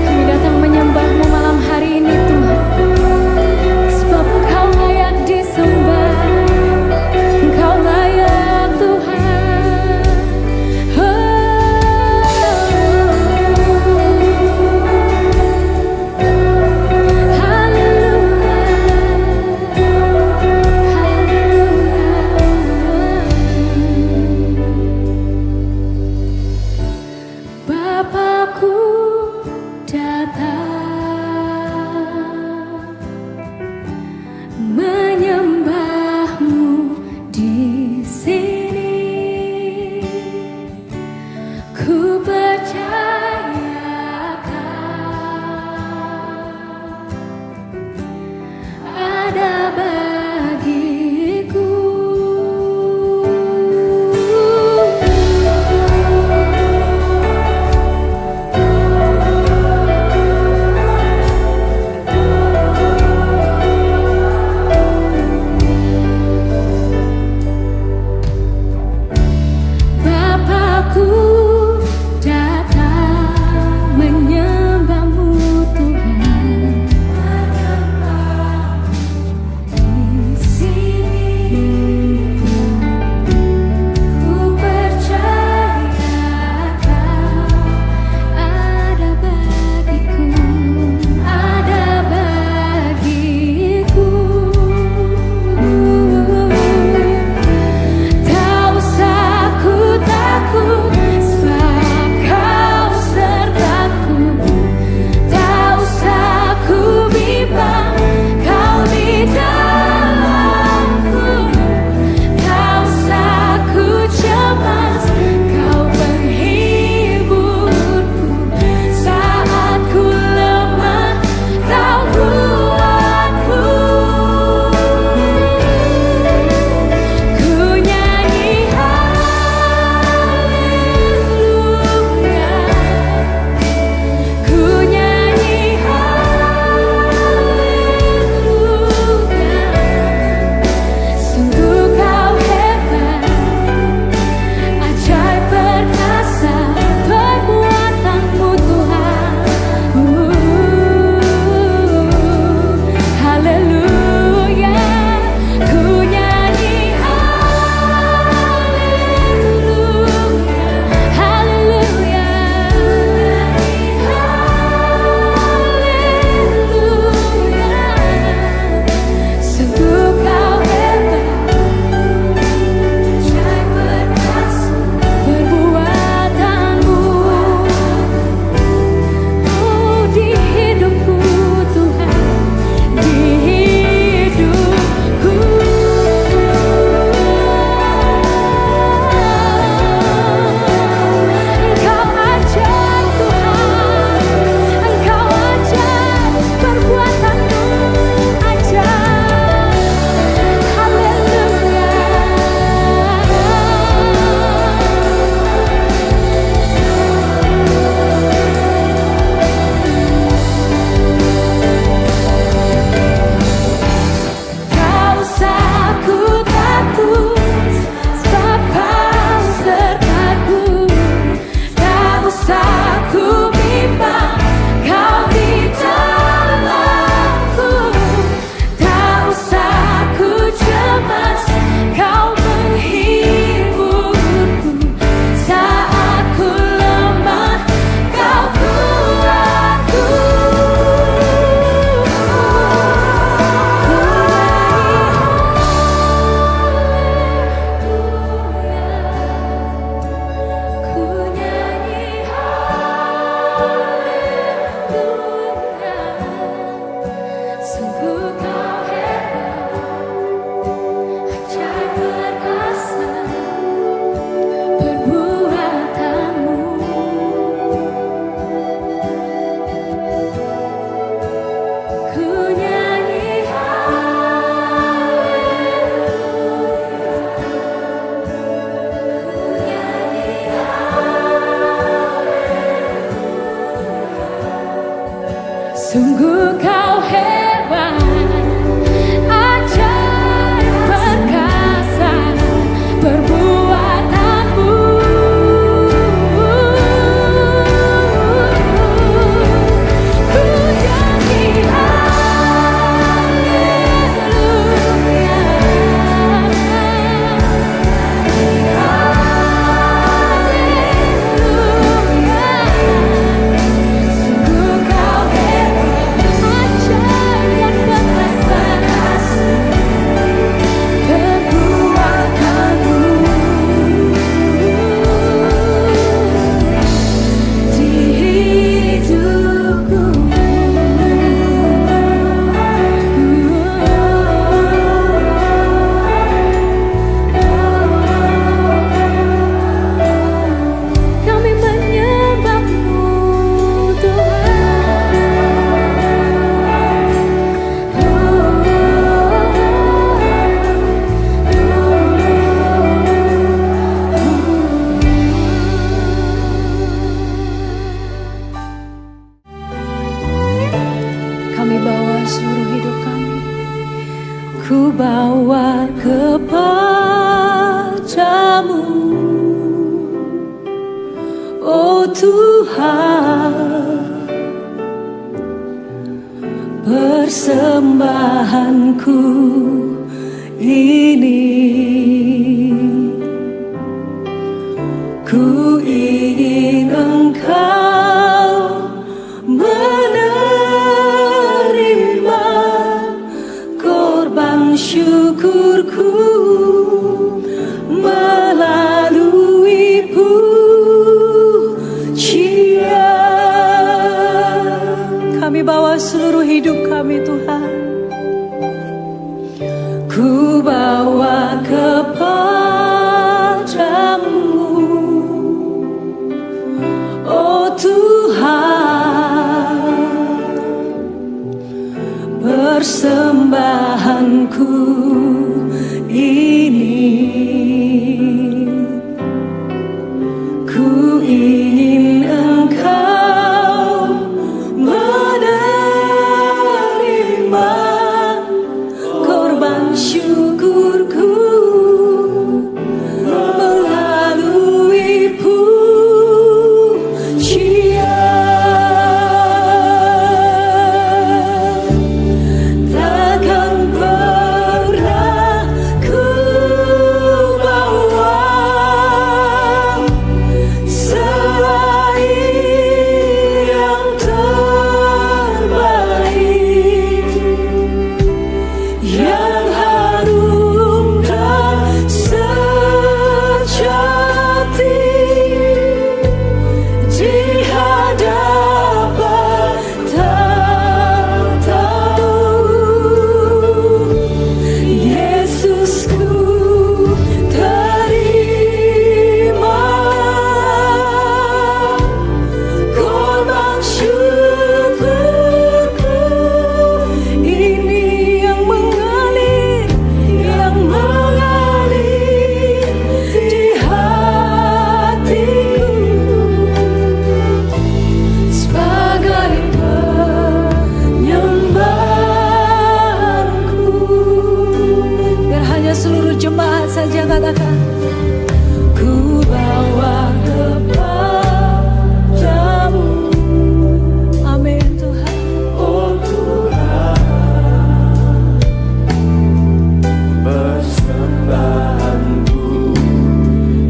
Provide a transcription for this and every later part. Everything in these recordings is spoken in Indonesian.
Kami datang menyembah-Mu malam hari ini Tuhan, sebab Engkau layak disembah, Engkau layak Tuhan. Bapakku datang menyembah-Mu di sini. Ku percayakan ada bagiku. Bapakku datang menyembah-Mu Tuhan, di sini. Ku percayakan ada bagiku, ada bagiku. Tak usah ku takut, sebab Kau sertaku. Tak usah ku bimbang, Kau di dalamku. Tak usah ku cemas, Kau penghiburku. Saat ku lemah, Kau kuatku. Ku nyanyi haleluya, ku nyanyi haleluya. Sungguh Kau hebat, ajaib perkasa perbuatan-Mu Tuhan. Haleluya, ku nyanyi haleluya, haleluya, haleluya. Sungguh Kau hebat, ajaib perkasa perbuatan-Mu. Oh, di hidupku Tuhan, di hidupku. Engkau ajaib Tuhan, Engkau ajaib, perbuatan-Mu ajaib. Haleluya. Tak usah ku takut, sebab Kau sertaku. Tak usah ku bimbang, Kau di dalamku. Tak usah ku cemas, Kau menghiburku. Saat ku lemah, Kau kuatku. Ku nyanyi haleluya, sungguh Kau hebat, ajaib perkasa perbuatan-Mu. Ku nyanyi haleluya, ku nyanyi haleluya. Sungguh Kau hebat, ajaib perkasa perbuatan-Mu. Tuhan, persembahanku ini. Ku ingin Engkau menerima korban syukurku melalui pujian. Kami bawa seluruh hidup kami, Tuhan. Ku bawa kepadamu, oh Tuhan, persembahanku ini. Ku ingin Engkau menerima korban syukurku melalui pujian. Takkan pernah ku bawa selain yang terbaik, yang harum dan sejati di hadapan tahta-Mu. Yesusku, terima korban syukurku ini yang mengalir di hatiku sebagai penyembahanku. Biar hanya seluruh jemaat saja katakan, ku bawa kepadamu. Amin Tuhan. Oh Tuhan, persembahanku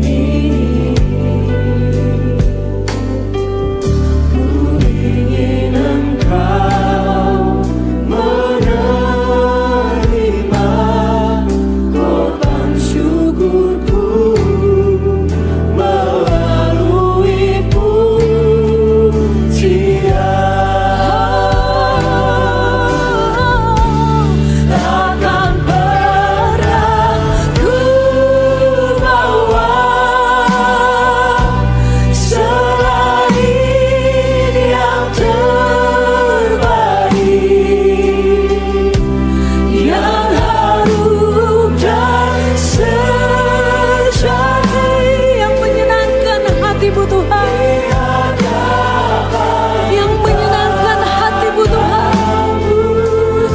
ini. Ku ingin Engkau menerima korban syukurku melalui pujian. Takkan pernah ku bawa selain yang terbaik, yang harum dan sejati, yang menyenangkan hati-Mu Tuhan, yang menyenangkan hati-Mu Tuhan,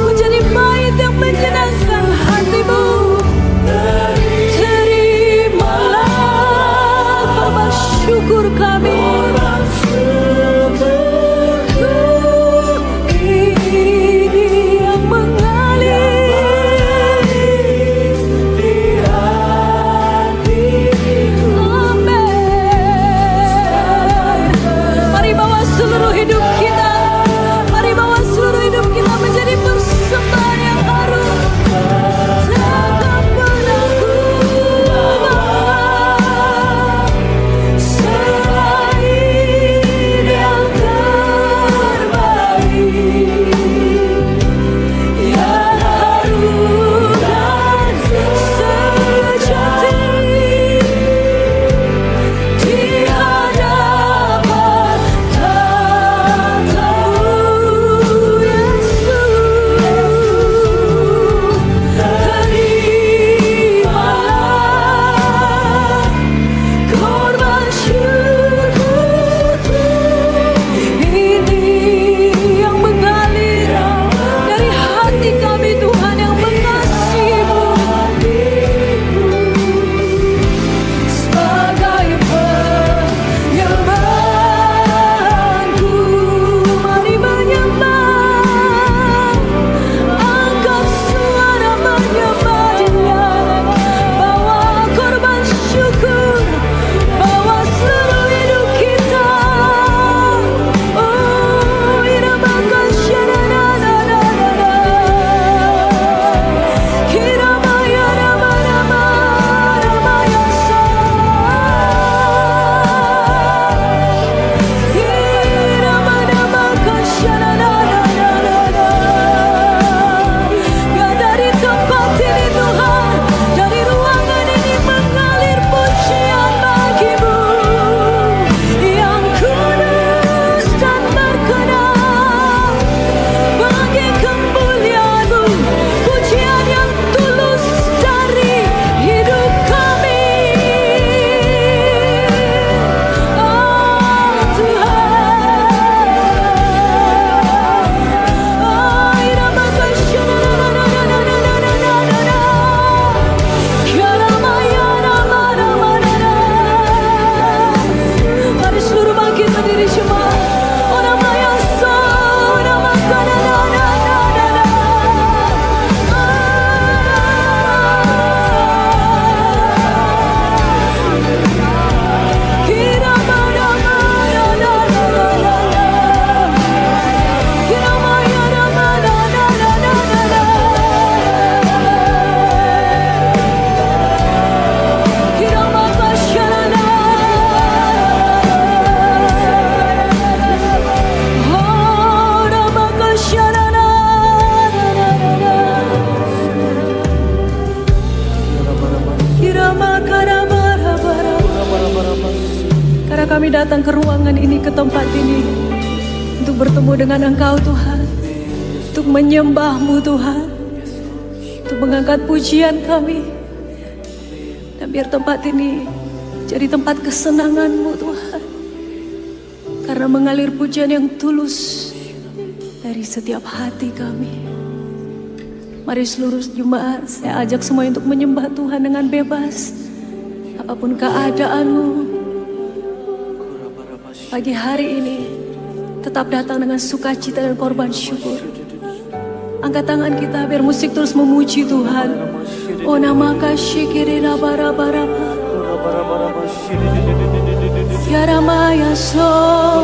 menjadi bait yang menyenangkan hati-Mu. Terimalah korban syukur kami. Ini yang mengalir di hatiku. Amin. Mari bawa seluruh hidup kita. Mari bawa seluruh hidup kita menjadi persembahan yang harum. Takkan pernah ku bawa selain kami datang ke ruangan ini, ke tempat ini, untuk bertemu dengan Engkau Tuhan, untuk menyembah-Mu Tuhan, untuk mengangkat pujian kami. Dan biar tempat ini jadi tempat kesenangan-Mu Tuhan, karena mengalir pujian yang tulus dari setiap hati kami. Mari seluruh jemaat, saya ajak semua untuk menyembah Tuhan dengan bebas. Apapun keadaanmu, pagi hari ini tetap datang dengan sukacita dan korban syukur. Angkat tangan kita biar musik terus memuji Tuhan. Oh namaka syikirina bara-bara Yaramaya so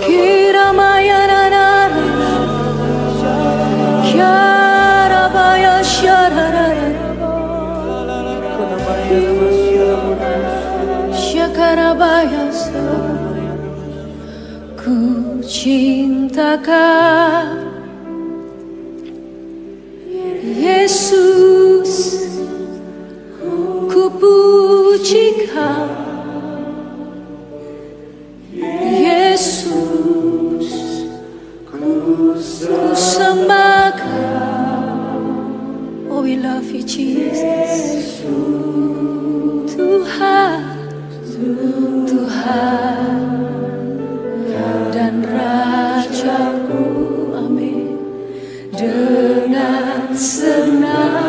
Kiramaya nanara Yarabaya shararara Syakarabaya so Ku cinta Kau Yesus, ku puji Kau Yesus, ku sembah Kau. Oh we love you Jesus. Tuhan, Tuhan dan Rajaku, amin. Dengan senang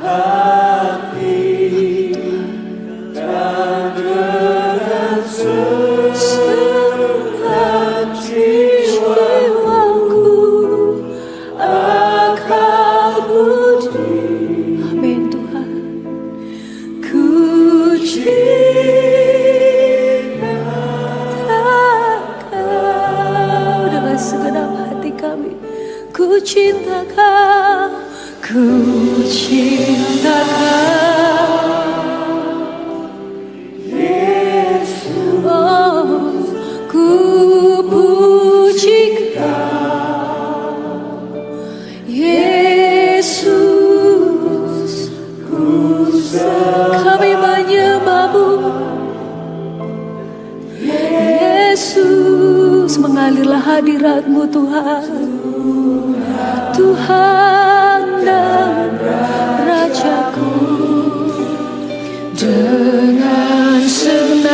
hati dan dengan senang jiwaku akan budi. Amin Tuhan. Ku segenap hati kami, ku cinta Kau, ku cinta Kau, Yesus. Oh, ku puji Kau, Yesus. Kami menyembah-Mu, Yesus. Mengalirlah hadirat-Mu Tuhan, Tuhan dan Rajaku. Dengan senang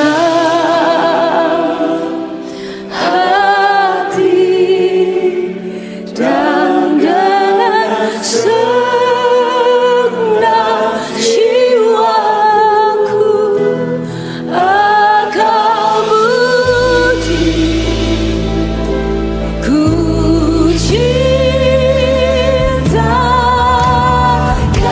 hati dan dengan senang jiwaku akan budi. Ku cinta Kau.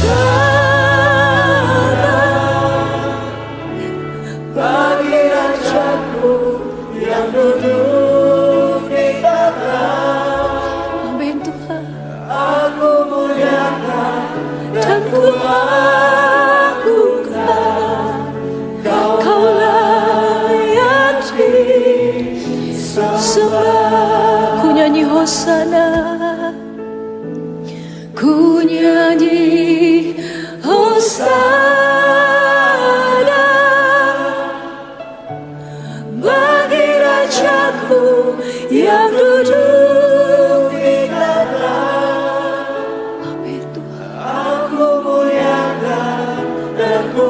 Hosana bagi rajaku yang duduk di tahta. Amin Tuhan. Aku muliakan dan ku agungkan, Kau layak disembah. Ku nyanyi Hosana, ku nyanyi Hosana bagi rajaku yang duduk di tahta. Amin Tuhan. Aku muliakan dan ku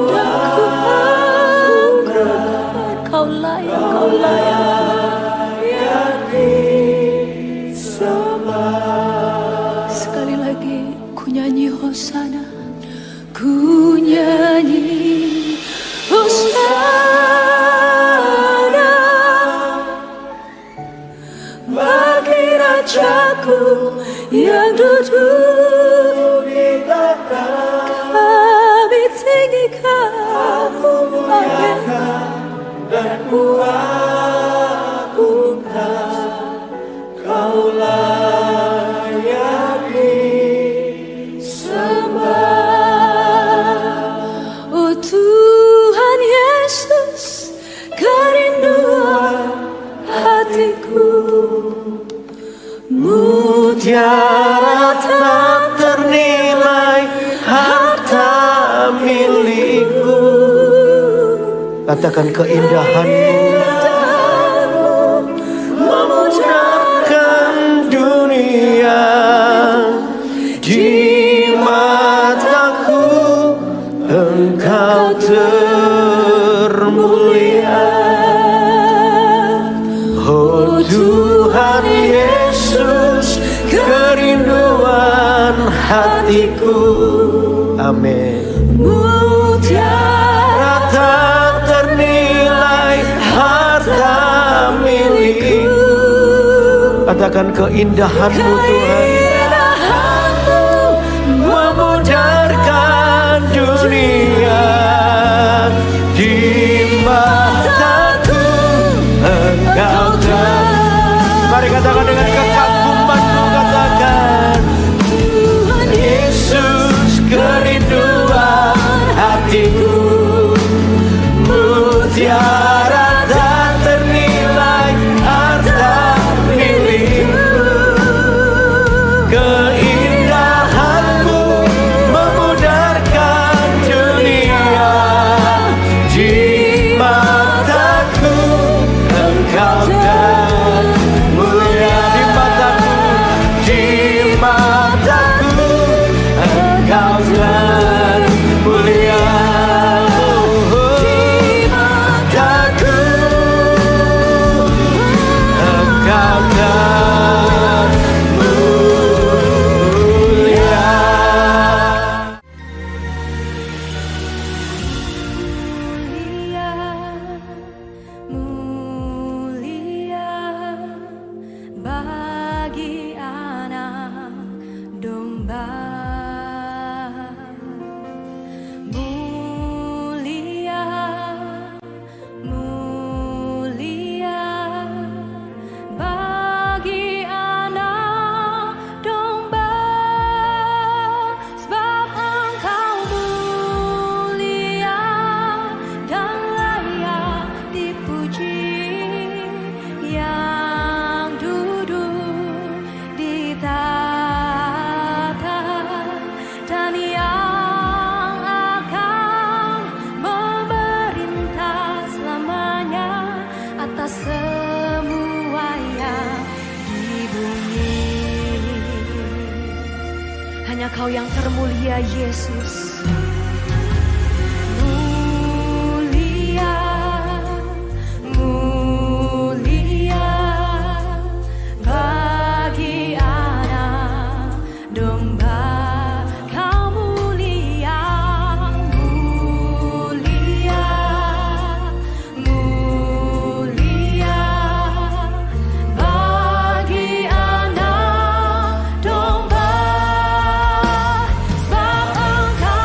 agungkan, Kau layak, Kau layak disembah. Sekali lagi ku nyanyi Hosana, ku nyanyi Hosana bagi rajaku yang duduk di tahta. Kami tinggikan, aku muliakan dan ku agungkan, Kau layak disembah. Oh Tuhan Yesus, kerinduan hatiku, Mutiara tak ternilai harta milikku. Katakan keindahanmu memudarkan dunia. Di mataku Engkau termulia. Oh Tuhan Yesus, kerinduan hatiku. Amin. Mutiara tak ternilai harta milikku. Katakan keindahanmu Tuhan memudarkan dunia. Di mataku Engkau Mari katakan dengan kekagumanmu, katakan Yesus, kerinduan hatiku. Mutiara tak ternilai harta milikku. Keindahanmu memudarkan dunia. Di mataku Engkau mulia. Di mataku Engkau mulia. Hanya Kau yang termulia, Yesus. Mulia, mulia bagi anak domba. Kau mulia, mulia, mulia bagi anak domba. Sebab Engkau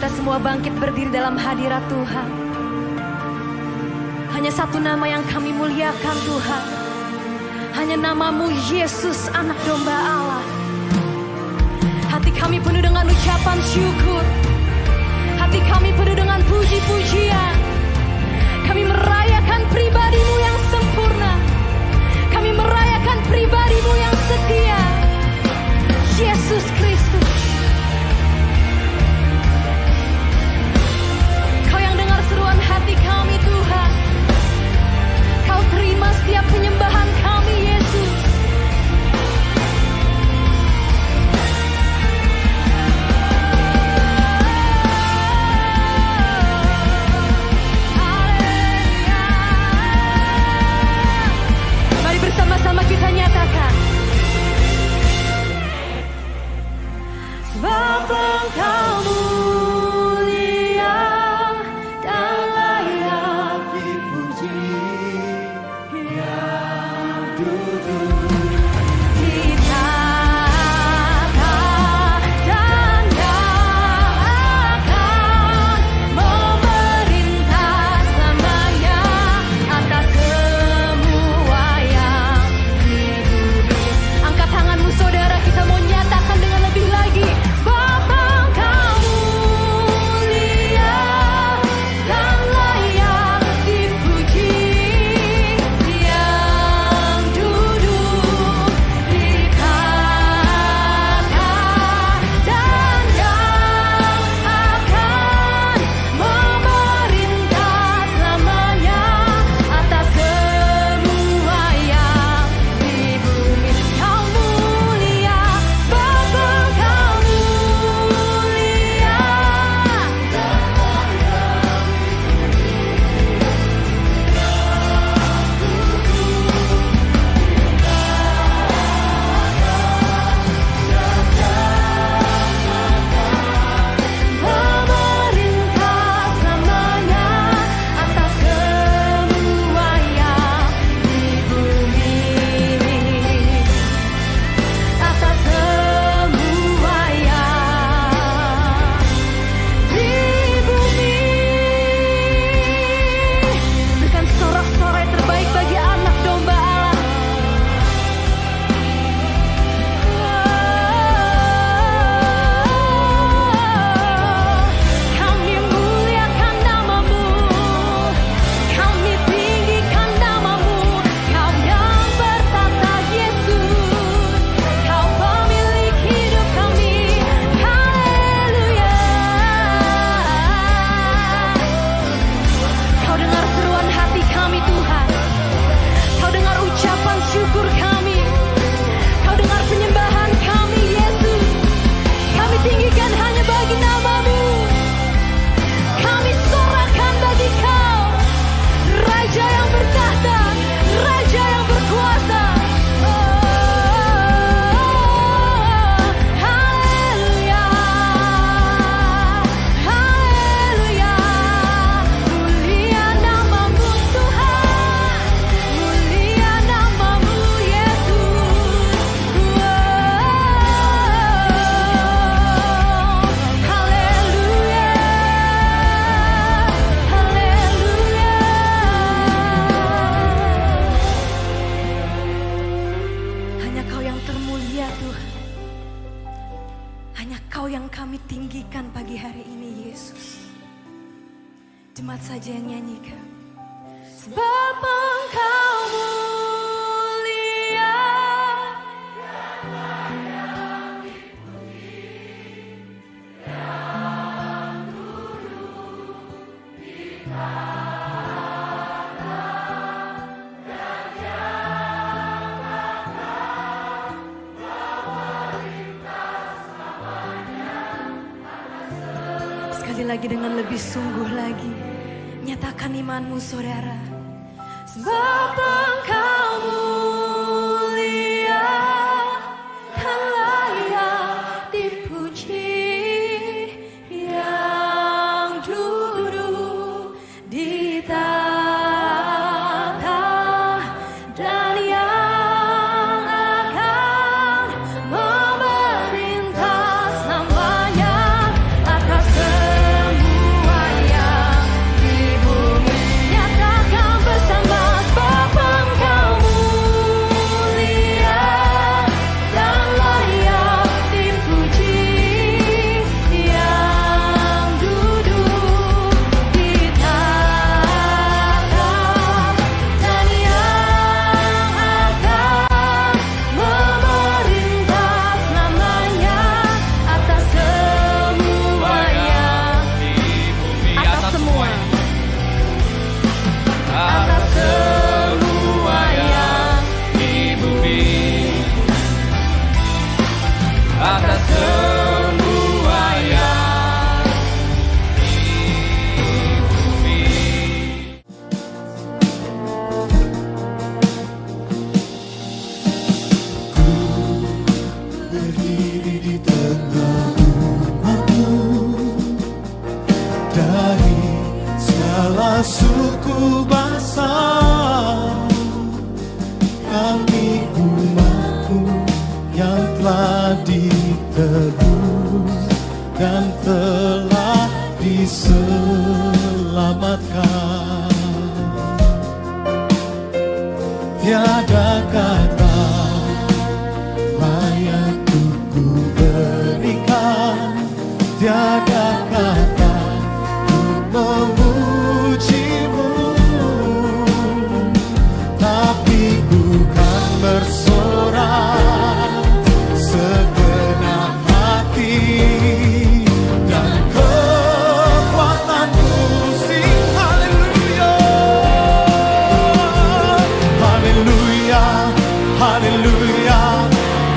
kita semua bangkit berdiri dalam hadirat Tuhan. Hanya satu nama yang kami muliakan Tuhan. Hanya namamu Yesus, Anak Domba Allah. Hati kami penuh dengan ucapan syukur. Hati kami penuh dengan puji-pujian. Kami merayakan pribadimu yang sempurna. Kami merayakan pribadimu yang setia, Yesus Kristus. Kau yang dengar seruan hati kami Tuhan. Kau terima setiap penyembahan kami Yesus. Mari bersama-sama kita nyatakan. Sebab Engkau mulia dan layak dipuji, yang duduk ditata dan yang akan memerintah selamanya atas semua yang di bumi. Angkat tanganmu saudara, kita mau nyatakan dengan lebih lagi. Sebab Engkau mulia dan layak dipuji, yang duduk di tahta dan yang akan memerintah selamanya atas semua yang di bumi. Kau mulia, sebab Engkau mulia. Memerintah selamanya atas semua yang di bumi, atas semua yang di bumi. Berikan sorak-sorai terbaik bagi Anak Domba Allah. Kami muliakan namamu, kami tinggikan namamu. Kau yang bertata Yesus, Kau pemilik hidup kami. Haleluya. Kau dengar seruan hati kami Tuhan. Kau dengar ucapan syukur kami. Kau dengar penyembahan kami Yesus. Kami tinggikan hanya bagi namamu. Kami sorakan bagi Kau, Raja yang bertahta, Raja yang berkuasa. Haleluya, haleluya. Mulia namamu Tuhan, mulia namamu Yesus. Haleluya, haleluya. Hanya Kau yang termulia Tuhan. Hanya Kau yang kami tinggikan pagi hari ini Yesus. Jemaat saja yang nyanyikan. Sebab Engkau mulia. Sekali lagi dengan lebih sungguh lagi, nyatakan imanmu saudara. Sebab Engkau mulia dan layak dipuji, yang duduk di tahta dan yang akan memerintah selamanya atas suku bangsa, kami umatmu yang telah ditebus dan telah diselamatkan. Tiada kata layak untuk ku berikan, tiada kata untuk memujimu, tapi ku kan bersorak segenap hati dan kekuatanku sing haleluya, haleluya, haleluya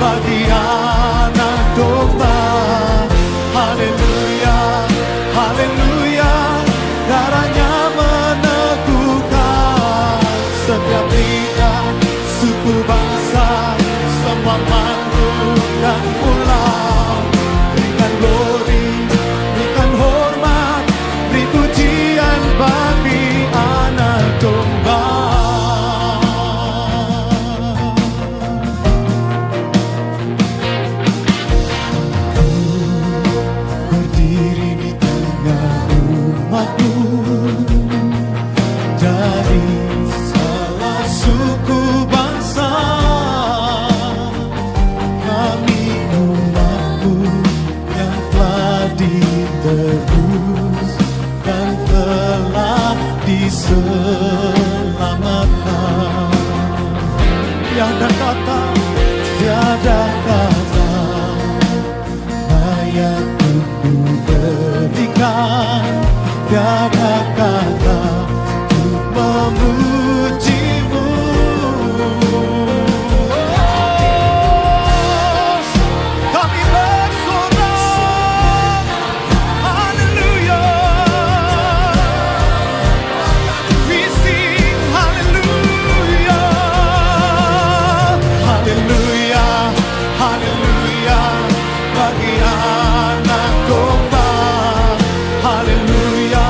bagi anak domba, haleluya, haleluya, darahnya meneguhkan setiap lidah, suku bangsa, semua makhluk dan pulau. Berikan glory, berikan hormat, beri pujian bagi anak domba. Berdiri di tengah umatmu dari salah suku bangsa, kami umatmu yang telah ditebus dan telah diselamatkan. Tiada kata, tiada kata layak untuk ku berikan, tiada kata untuk memujimu. Kami bersorak, haleluya. We sing haleluya, haleluya, haleluya bagi anak domba, haleluya,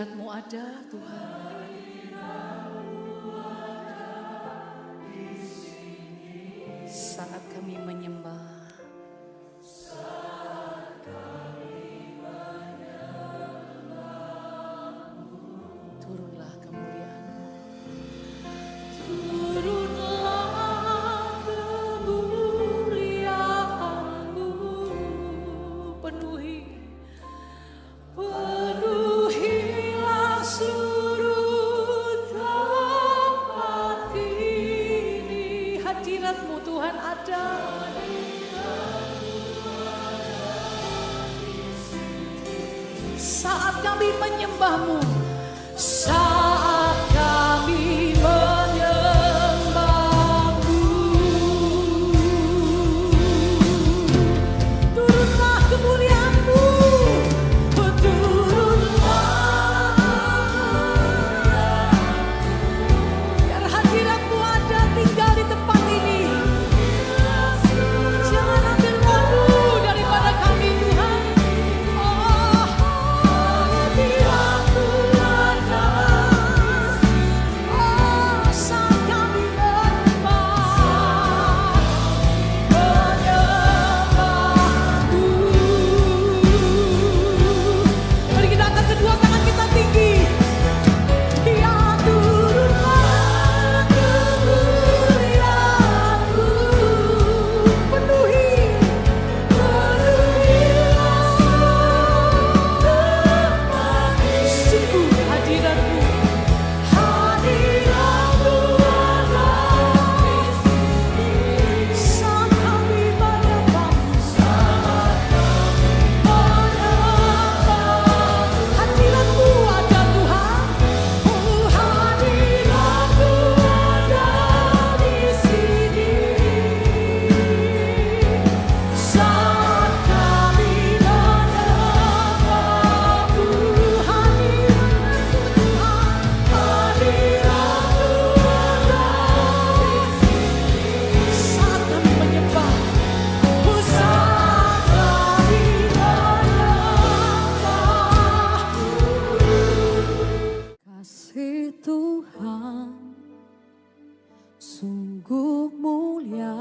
hadirat-Mu ada Tuhan. Saat kami menyembah, turunlah kemuliaan-Mu. Turunlah kemuliaan-Mu, penuhilah seluruh tempat ini. Hadirat-Mu Tuhan ada. Saat kami menyembah-Mu, saat kami menyembah-Mu, turunlah kemuliaan-Mu, turunlah, biar hadirat-Mu ada tinggal di tempat ini. Jangan ambil waktu daripada kami Tuhan. Oh, hadirat-Mu ada. Oh, saat kami menyembah-Mu. Mari kita angkat kedua tangan kita tinggi. Ya, turunlah kemuliaan-Mu, penuhilah seluruh tempat ini. Sungguh hadirat-Mu ada di sini. Saat kami menyembah-Mu, hadirat-Mu ada Tuhan. Oh, hadirat-Mu ada di sini. Saat kami menyembah-Mu, hadirat-Mu Tuhan, hadirat-Mu ada di sini. Saat kami menyembah, oh, saat kami menyembah. Kasih Tuhan sungguh mulia,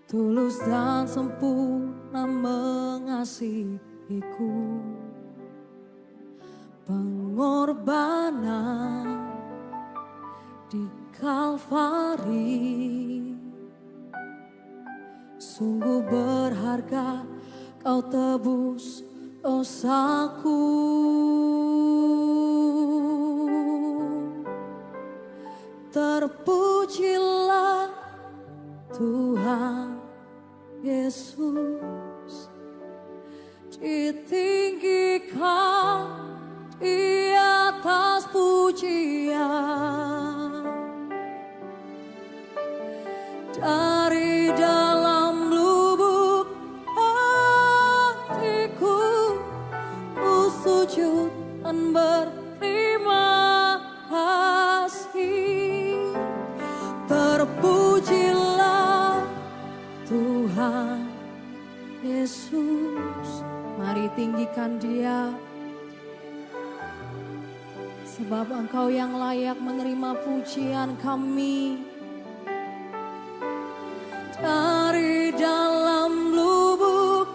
tulus dan sempurna mengasihiku. Pengorbanan di Kalvari sungguh berharga, Kau tebus dosaku. Terpujilah Tuhan Yesus, ditinggikan di atas pujian. Dari dalam lubuk hatiku, ku sujud dan berterima kasih. Terpujilah Tuhan Yesus. Mari tinggikan Dia, sebab Engkau yang layak menerima pujian kami. Dari dalam lubuk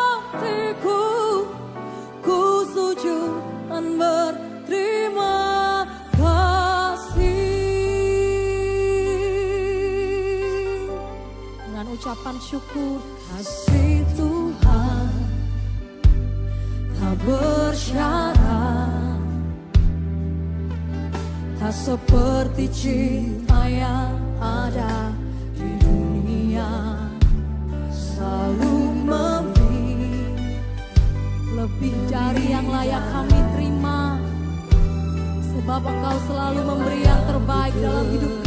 hatiku, ku sujud dan berterima kasih. Dengan ucapan syukur, kasih Tuhan tak bersyarat, tak seperti cinta yang ada di dunia. Selalu memberi lebih dari yang layak kami terima, sebab Engkau selalu memberi yang terbaik dalam hidup